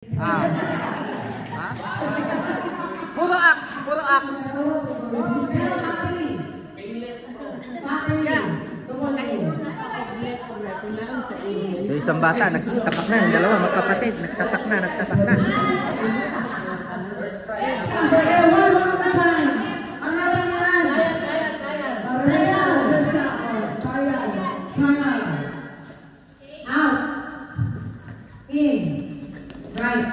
Ah. Ha? Puro axe, puro axe. Pero mati. Mati. Yung isang bata, nagtapak na. Yung dalawa, magkapatid. Nagtapak na. Okay, one more time. Ang natin yan. Trial. Out. In. Right.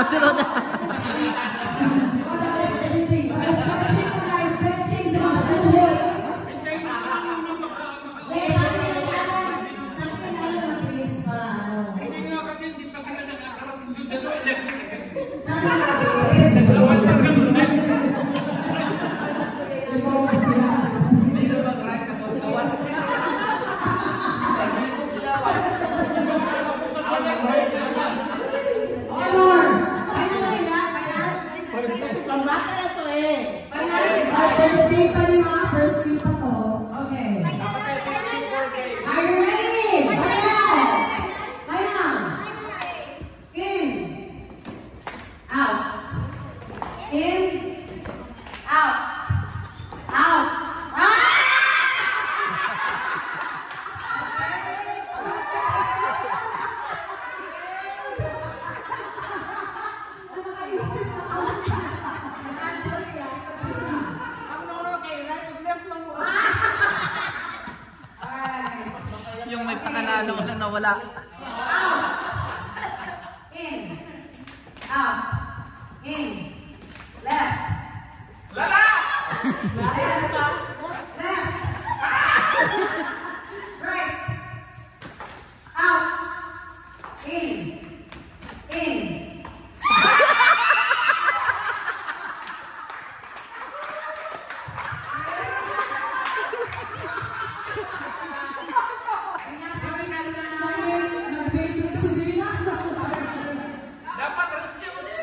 Sunod na. First week pa to. Okay. Are you ready? Final. In. Out. In. Out. Out. Yung may pananalo na nawala. Out. In. Out. In. Left. Left. Left. Right. Out. In. In.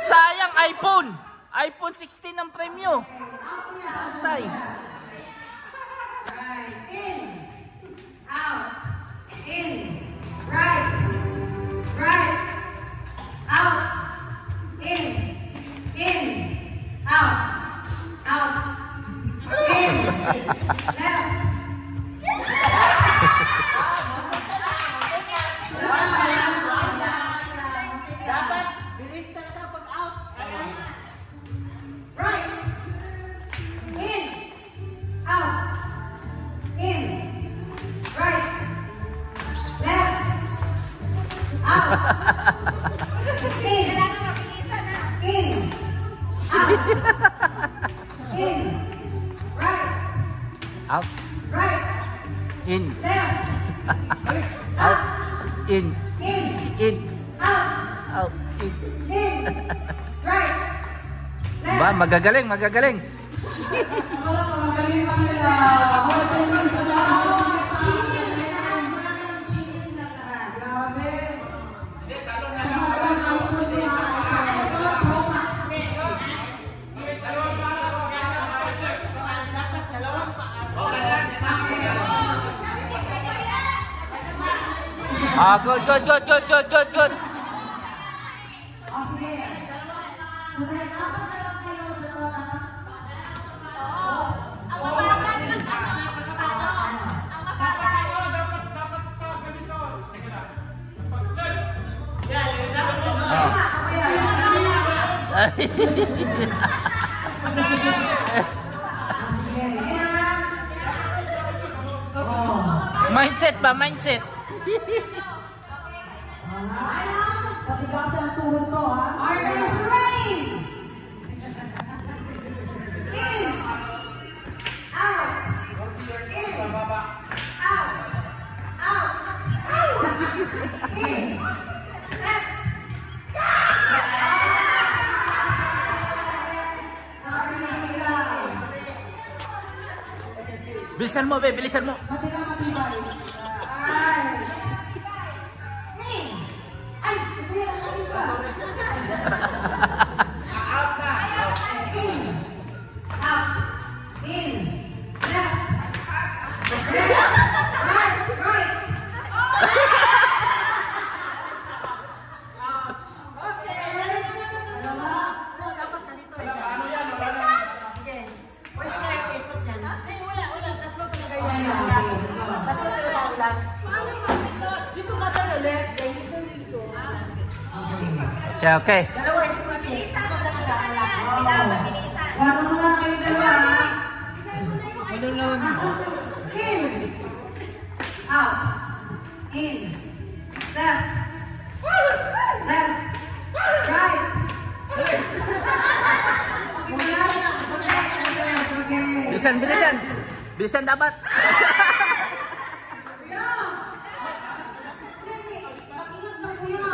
Sayang iPhone. iPhone 16 ang premyo. Tay. Right. In. Out. In. Right. Right. Out. In. In. Out. Out. In. Left. Dapat bilis talaga pag out. Right. In. Out. In. Right. Left. Out. In. In. Out. In. Right. Out. Right. In. Left. Out. In. In. In. Out. Out. In. In. Right. Left. Ba, magagaling, magagaling. Wala pa, magaling pa sila. Wala tayong mga isa lang. Wala tayong genius na lahat. Grabe. Sa halagang iPhone din sa iPhone. Ito, Pro Max. Good. O, sige. So, dahil apat na lang kayo, dalawa na. Mindset ba? Mindset. Patigasan ang tuhod ko, ha? Are you guys ready? In. Out. In. Out. In. Left. Sabi na nila. Bilisan mo, be, bilisan mo. Matira matibay. Right. In. Ay, sige, ay pa. Out na. In. Out. In. Left. Left. Right. Right. Dapat nalito. Ano yan? Wala na. Sige. Pwede na yung ikot yan. Eh, wala. Tatlo talaga yan. Tatlo talaga ulan. Dito ka tayo ulit. Dito. Okay, okay. Dalawa, hindi pwede. Ito talaga ulan. Laro mo lang kayo dalawa. In. Out. In. Left. Left. Right. Okay. Bilisan, bilisan. Bilisan dapat. Kuya! Mag-ingat na kuya!